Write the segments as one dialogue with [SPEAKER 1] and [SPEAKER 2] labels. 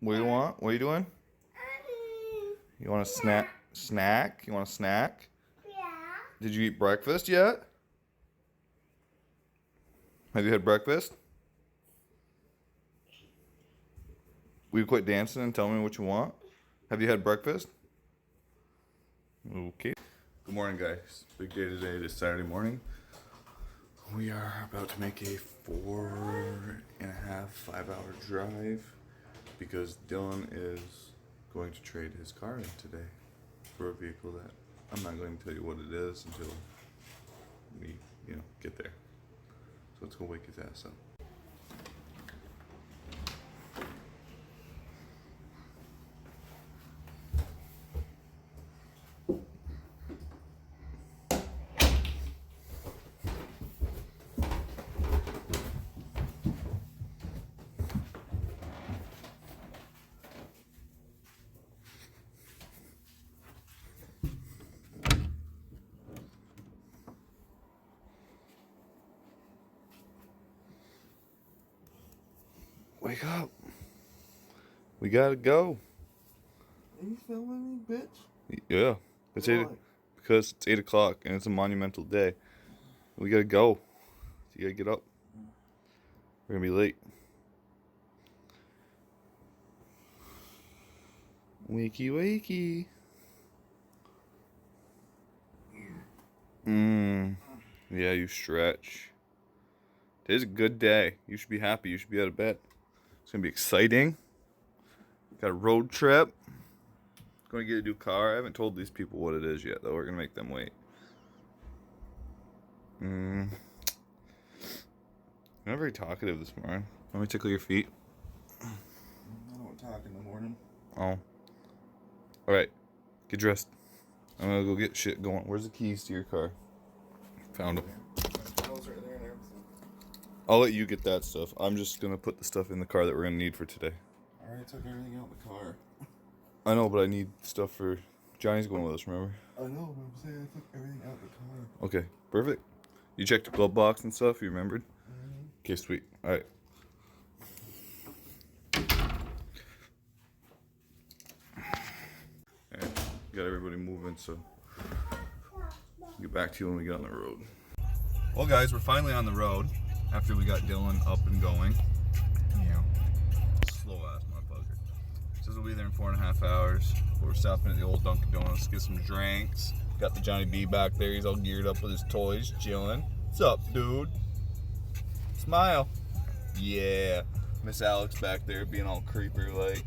[SPEAKER 1] What do you want? What are you doing? You want a snack? Snack? You want a snack?
[SPEAKER 2] Yeah.
[SPEAKER 1] Did you eat breakfast yet? Have you had breakfast? Will you quit dancing and tell me what you want? Have you had breakfast? Okay. Good morning, guys. Big day today. It is Saturday morning. We are about to make a 4.5, 5 hour drive because Dylan is going to trade his car in today for a vehicle that I'm not going to tell you what it is until we, get there. So let's go wake his ass up. Wake up. We gotta go.
[SPEAKER 3] Are you filming me, bitch?
[SPEAKER 1] Yeah. It's 8, because it's 8 o'clock and it's a monumental day. We gotta go. You gotta get up. We're gonna be late. Wakey wakey. Yeah, you stretch. Today's a good day. You should be happy. You should be out of bed. It's gonna be exciting. Got a road trip. Going to get a new car. I haven't told these people what it is yet, though. We're gonna make them wait. I'm not very talkative this morning. Let me tickle your feet.
[SPEAKER 3] I don't talk in the morning.
[SPEAKER 1] Oh. Alright. Get dressed. I'm gonna go get shit going. Where's the keys to your car? Found them.
[SPEAKER 3] Right there and everything.
[SPEAKER 1] I'll let you get that stuff. I'm just gonna put the stuff in the car that we're gonna need for today.
[SPEAKER 3] I already took everything out of the car.
[SPEAKER 1] I know, but I need stuff for... Johnny's going with us, remember?
[SPEAKER 3] I know, but I'm saying I took everything out of the car.
[SPEAKER 1] Okay, perfect. You checked the glove box and stuff, you remembered?
[SPEAKER 3] Mm-hmm.
[SPEAKER 1] Okay, sweet. Alright. Alright, got everybody moving, so I'll get back to you when we get on the road. Well, guys, we're finally on the road after we got Dylan up and going. Slow ass motherfucker. Says we'll be there in 4.5 hours. We're stopping at the old Dunkin' Donuts, get some drinks. Got the Johnny B back there. He's all geared up with his toys, chilling. What's up, dude? Smile. Yeah. Miss Alex back there being all creeper like.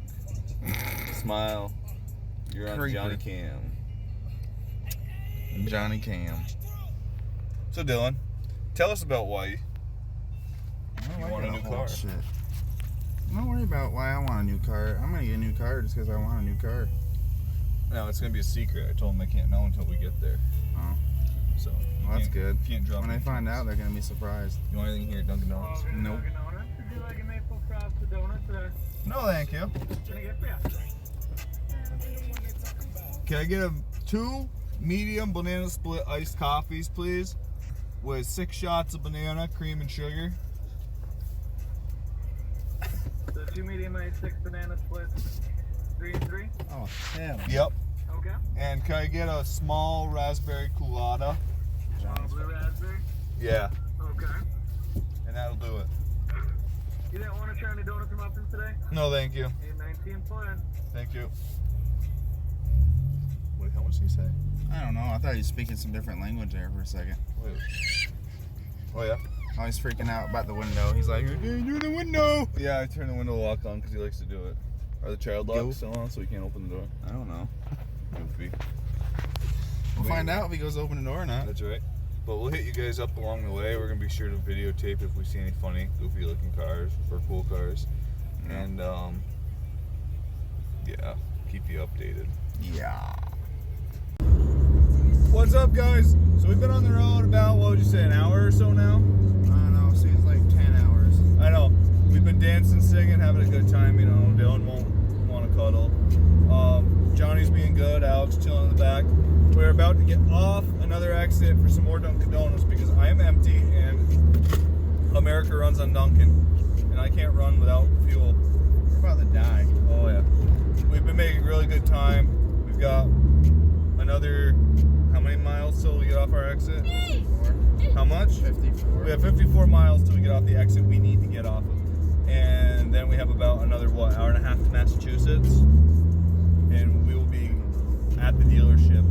[SPEAKER 1] Smile. You're on
[SPEAKER 3] Creeper.
[SPEAKER 1] Johnny Cam.
[SPEAKER 3] Johnny Cam.
[SPEAKER 1] So Dylan, tell us about why you want a new car.
[SPEAKER 3] Shit. Don't worry about why I want a new car. I'm gonna get a new car just because I want a new car.
[SPEAKER 1] No, it's gonna be a secret. I told him they can't know until we get there.
[SPEAKER 3] Oh.
[SPEAKER 1] So
[SPEAKER 3] Well, that's good.
[SPEAKER 1] Can't drop
[SPEAKER 3] When they find out, they're gonna be surprised.
[SPEAKER 1] You want anything here at Dunkin' Donuts?
[SPEAKER 3] Nope.
[SPEAKER 4] Would you like a maple frosted donut today?
[SPEAKER 1] No, thank you.
[SPEAKER 4] What can I get for you?
[SPEAKER 1] Can I get 2 medium banana split iced coffees, please? With 6 shots of banana, cream, and sugar.
[SPEAKER 4] So 2 medium ice, 6 banana splits, 3 and 3?
[SPEAKER 3] Oh, hell.
[SPEAKER 1] Yep.
[SPEAKER 4] Okay.
[SPEAKER 1] And can I get a small raspberry colada?
[SPEAKER 4] Blue raspberry?
[SPEAKER 1] Yeah.
[SPEAKER 4] Okay.
[SPEAKER 1] And that'll do it.
[SPEAKER 4] You didn't want to try any donuts or muffins today?
[SPEAKER 1] No, thank you.
[SPEAKER 4] 819 plan.
[SPEAKER 1] Thank you. Wait, how much did he say?
[SPEAKER 3] I don't know. I thought he was speaking some different language there for a second.
[SPEAKER 1] Wait. Oh, yeah?
[SPEAKER 3] Oh, he's freaking out about the window. He's like, "You're the window."
[SPEAKER 1] Yeah, I turned the window lock on because he likes to do it. Are the child locks
[SPEAKER 3] Goof.
[SPEAKER 1] still on so he can't open the door?
[SPEAKER 3] I don't know.
[SPEAKER 1] Goofy.
[SPEAKER 3] We'll find out if he goes to open the door or not.
[SPEAKER 1] That's right. But we'll hit you guys up along the way. We're going to be sure to videotape if we see any funny, goofy looking cars or cool cars. And, yeah, keep you updated.
[SPEAKER 3] Yeah.
[SPEAKER 1] What's up, guys? So we've been on the road about, what would you say, an hour or so now?
[SPEAKER 3] I don't know. Seems like 10 hours.
[SPEAKER 1] I know. We've been dancing, singing, having a good time, Dylan won't want to cuddle. Johnny's being good, Alex chilling in the back. We're about to get off another exit for some more Dunkin' Donuts because I am empty and America runs on Dunkin'. And I can't run without fuel.
[SPEAKER 3] We're about to die.
[SPEAKER 1] Oh, good time. We've got another, how many miles till we get off our exit?
[SPEAKER 3] 54.
[SPEAKER 1] How much?
[SPEAKER 3] 54.
[SPEAKER 1] We have 54 miles till we get off the exit we need to get off of. And then we have about another, what, hour and a half to Massachusetts? And we will be at the dealership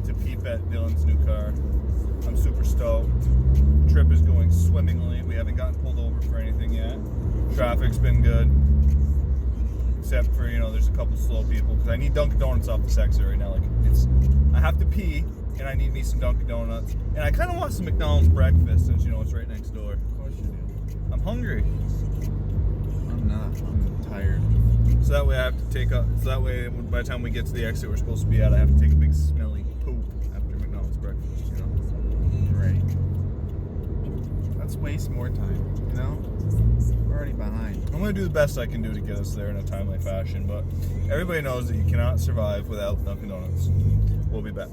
[SPEAKER 1] to peep at Dylan's new car. I'm super stoked. The trip is going swimmingly. We haven't gotten pulled over for anything yet. Traffic's been good. Except for, you know, there's a couple slow people. Because I need Dunkin' Donuts off this exit right now. Like, I have to pee, and I need me some Dunkin' Donuts. And I kind of want some McDonald's breakfast since, you know, it's right next door.
[SPEAKER 3] Of course you do.
[SPEAKER 1] I'm hungry.
[SPEAKER 3] I'm not. I'm tired.
[SPEAKER 1] So that way I have to take up. So that way, by the time we get to the exit we're supposed to be at, I have to take a big smelly poop after McDonald's breakfast. You know.
[SPEAKER 3] Right. Let's waste more time. You know. We're already behind.
[SPEAKER 1] I'm gonna do the best I can do to get us there in a timely fashion. But everybody knows that you cannot survive without Dunkin' Donuts. We'll be back.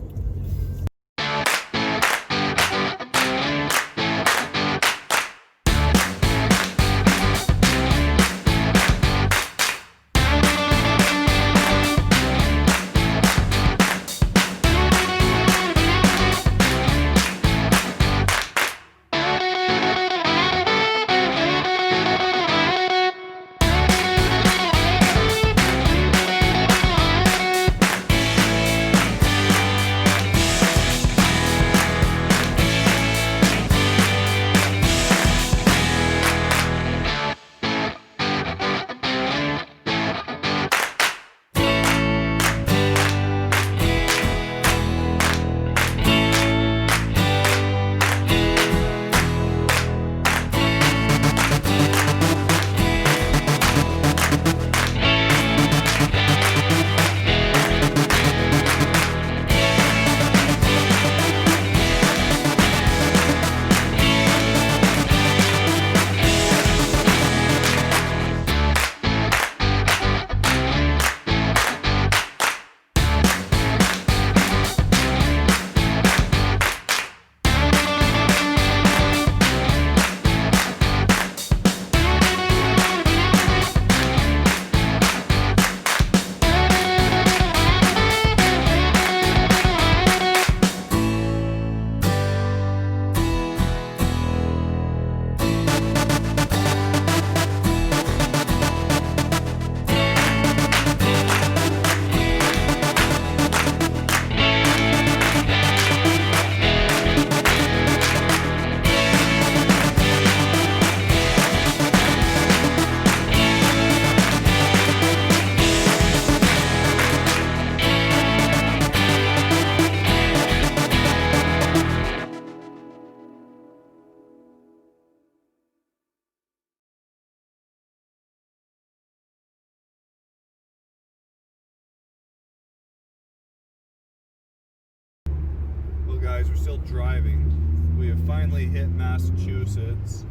[SPEAKER 1] Guys, we're still driving. We have finally hit Massachusetts.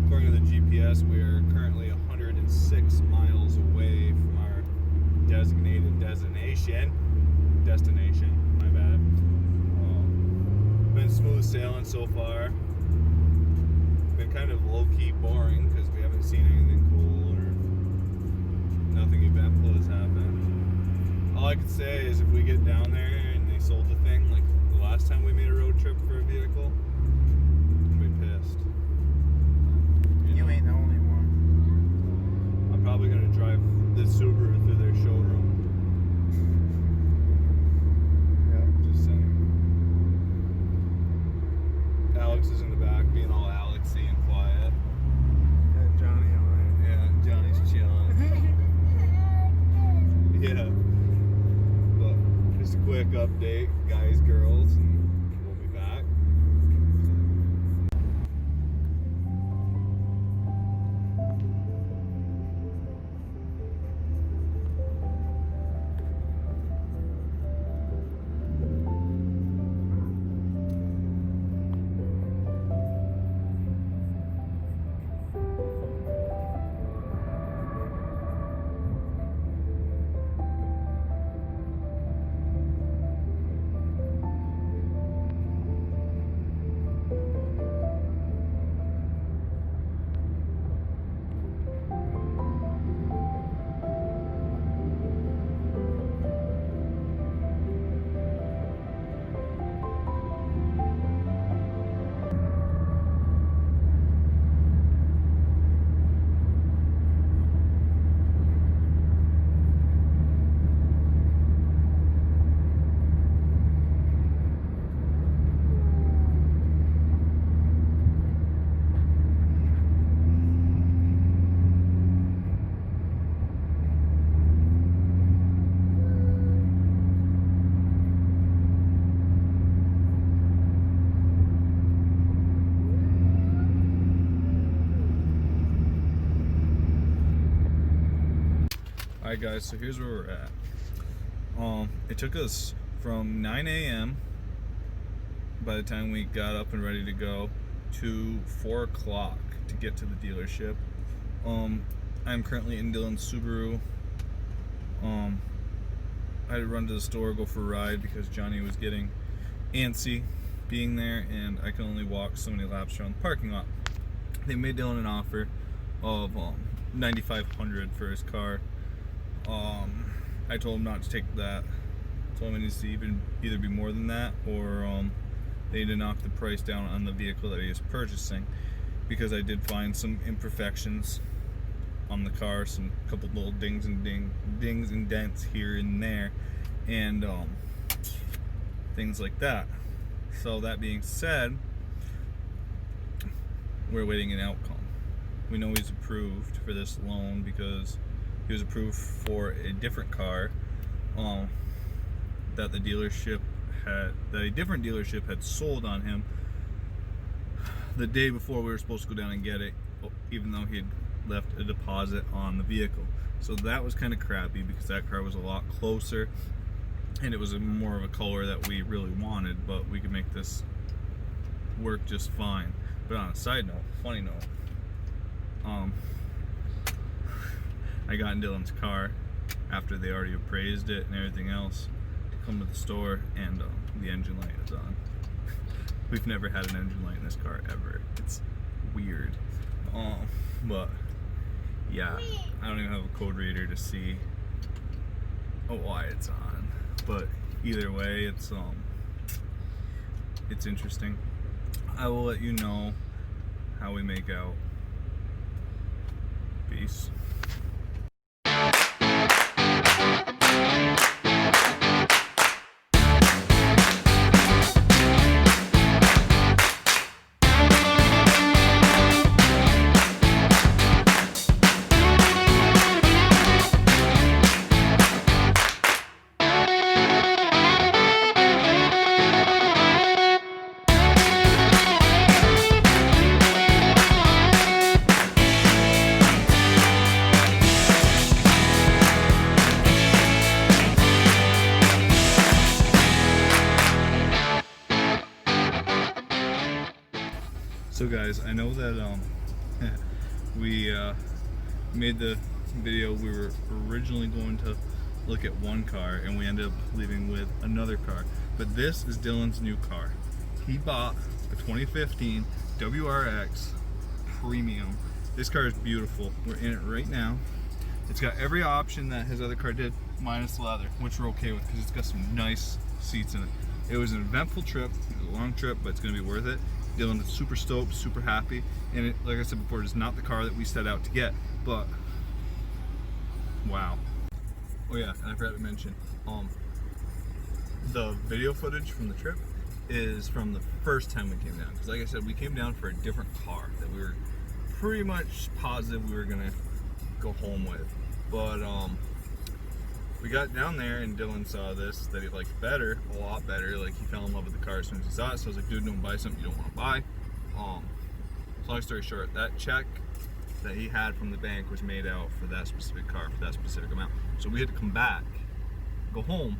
[SPEAKER 1] According to the GPS, we are currently 106 miles away from our designated destination. My bad. Been smooth sailing so far. Been kind of low-key boring because we haven't seen anything cool or nothing eventful has happened. All I can say is if we get down there and they sold the thing like last time we made a road trip for a vehicle, I'm gonna be pissed.
[SPEAKER 3] You ain't the only one.
[SPEAKER 1] I'm probably gonna drive this Subaru through their showroom.
[SPEAKER 3] Yeah.
[SPEAKER 1] Just saying. Alex is in the back being all Alexy and quiet.
[SPEAKER 3] Yeah, Johnny on it.
[SPEAKER 1] Yeah, Johnny's chilling. Yeah. But just a quick update, guys, girls, and we'll be back.
[SPEAKER 2] Alright guys, so here's where we're at. It took us from 9 a.m. by the time we got up and ready to go to 4 o'clock to get to the dealership. I'm currently in Dylan's Subaru. I had to run to the store, go for a ride because Johnny was getting antsy being there, and I can only walk so many laps around the parking lot. They made Dylan an offer of $9,500 for his car. I told him not to take that. I told him it needs to either be more than that, or they need to knock the price down on the vehicle that he is purchasing, because I did find some imperfections on the car, some couple little dings and dents here and there, and things like that. So that being said, we're awaiting an outcome. We know he's approved for this loan because he was approved for a different car that a different dealership had sold on him the day before we were supposed to go down and get it, even though he had left a deposit on the vehicle. So that was kind of crappy because that car was a lot closer and it was more of a color that we really wanted, but we could make this work just fine. But on a side note, funny note, I got in Dylan's car after they already appraised it and everything else to come to the store, and the engine light is on. We've never had an engine light in this car ever. It's weird. But yeah, I don't even have a code reader to see why it's on. But either way, it's interesting. I will let you know how we make out. Peace. So guys, I know that we made the video. We were originally going to look at one car and we ended up leaving with another car. But this is Dylan's new car. He bought a 2015 WRX Premium. This car is beautiful. We're in it right now. It's got every option that his other car did, minus leather, which we're okay with because it's got some nice seats in it. It was an eventful trip. It was a long trip, but it's going to be worth it. Dylan is super stoked, super happy, and it, like I said before, it's not the car that we set out to get, but wow. Oh yeah, and I forgot to mention, the video footage from the trip is from the first time we came down, because like I said, we came down for a different car that we were pretty much positive we were gonna go home with, but we got down there and Dylan saw this that he liked better, a lot better. Like, he fell in love with the car as soon as he saw it. So I was like, dude, don't buy something you don't want to buy. Long story short, that check that he had from the bank was made out for that specific car, for that specific amount. So we had to come back, go home,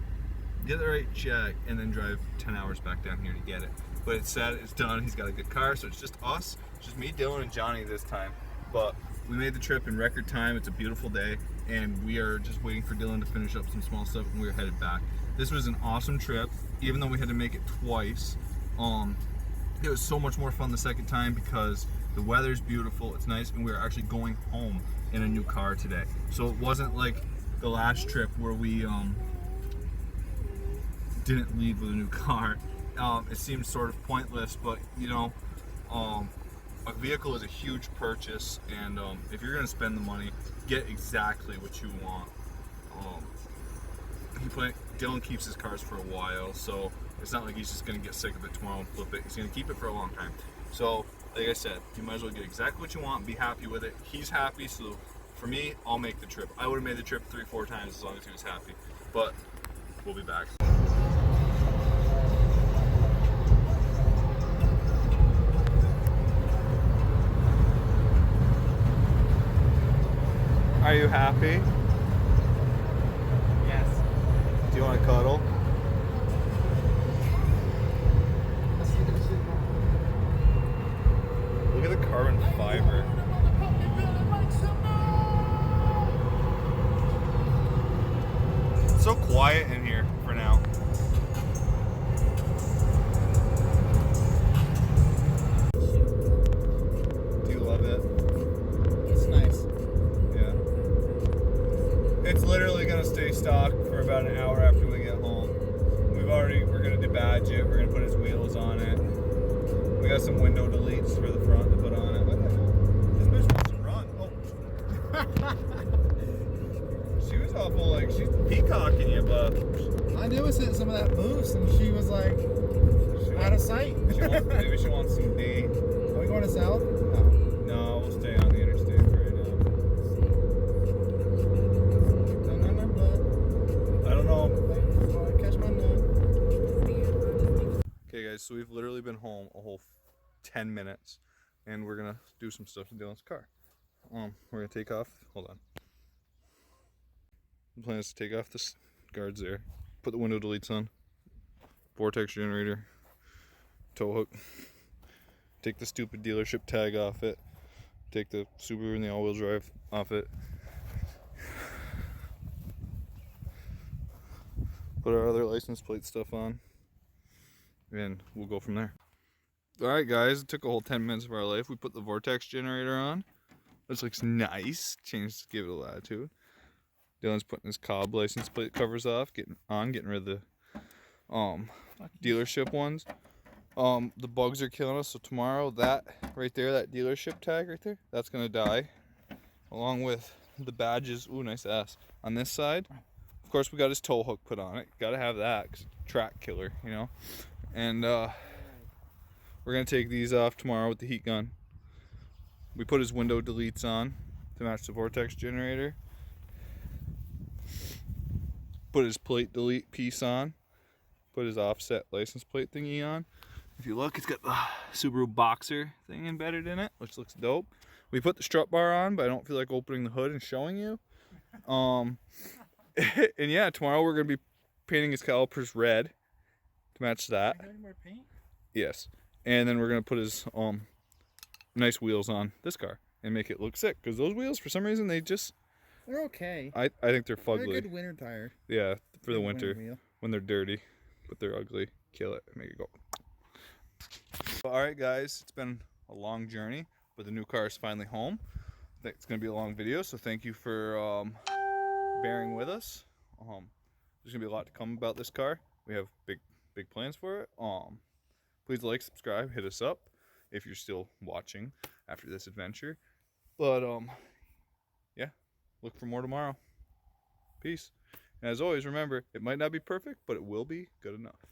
[SPEAKER 2] get the right check, and then drive 10 hours back down here to get it. But it's said, it's done. He's got a good car, so it's just us. It's just me, Dylan, and Johnny this time. But we made the trip in record time. It's a beautiful day, and we are just waiting for Dylan to finish up some small stuff, and we're headed back. This was an awesome trip, even though we had to make it twice. It was so much more fun the second time because the weather's beautiful, it's nice, and we are actually going home in a new car today. So it wasn't like the last trip where we didn't leave with a new car. It seems sort of pointless, but you know, a vehicle is a huge purchase, and if you're going to spend the money, get exactly what you want. Dylan keeps his cars for a while, so it's not like he's just going to get sick of it tomorrow and flip it. He's going to keep it for a long time. So, like I said, you might as well get exactly what you want and be happy with it. He's happy, so for me, I'll make the trip. I would have made the trip 3-4 times as long as he was happy. But we'll be back. Are you happy? cuddle. Look at the carbon fiber. It's so quiet in here for now. Do you love it?
[SPEAKER 3] It's nice.
[SPEAKER 2] Yeah. It's literally gonna stay stock for about an hour after we get home. We're gonna debadge it. We're gonna put his wheels on it. We got some window deletes for the front to put on it. What the hell? This bitch wants to run. Oh. She was awful, like, she's peacocking you, but
[SPEAKER 3] I knew it was hitting some of that moose, and she was like out of sight.
[SPEAKER 2] Maybe she wants some D.
[SPEAKER 3] Are we going to south? No.
[SPEAKER 2] No, we'll stay on the interstate for right now. I don't know.
[SPEAKER 3] Catch my nut.
[SPEAKER 2] Okay, guys, so we've literally been home a whole 10 minutes, and we're gonna do some stuff in Dylan's car. We're gonna take off. Hold on. The plan is to take off the guards there, put the window deletes on, vortex generator, tow hook, take the stupid dealership tag off it, take the Subaru and the all-wheel drive off it, put our other license plate stuff on, and we'll go from there. Alright guys, it took a whole 10 minutes of our life. We put the vortex generator on. This looks nice. Changed, give it a latitude. Dylan's putting his Cobb license plate covers off, getting rid of the dealership ones. The bugs are killing us, so tomorrow that right there, that dealership tag right there, that's gonna die. Along with the badges. Ooh, nice ass. On this side, of course, we got his tow hook put on it. Gotta have that, 'cause track killer, you know. And we're gonna take these off tomorrow with the heat gun. We put his window deletes on to match the vortex generator. Put his plate delete piece on. Put his offset license plate thingy on. If you look, it's got the Subaru Boxer thing embedded in it, which looks dope. We put the strut bar on, but I don't feel like opening the hood and showing you. And yeah, tomorrow we're gonna be painting his calipers red to match that.
[SPEAKER 3] Any more paint?
[SPEAKER 2] Yes. And then we're gonna put his nice wheels on this car and make it look sick, because those wheels, for some reason,
[SPEAKER 3] They're okay.
[SPEAKER 2] I think they're
[SPEAKER 3] They're a
[SPEAKER 2] fugly.
[SPEAKER 3] good winter tire.
[SPEAKER 2] Yeah, for the
[SPEAKER 3] Good
[SPEAKER 2] winter
[SPEAKER 3] wheel.
[SPEAKER 2] when they're dirty, but they're ugly. Kill it, make it go. All right, guys, it's been a long journey, but the new car is finally home. I think it's gonna be a long video, so thank you for bearing with us. There's gonna be a lot to come about this car. We have big plans for it. Please like, subscribe, hit us up if you're still watching after this adventure. But yeah, look for more tomorrow. Peace. And as always, remember, it might not be perfect, but it will be good enough.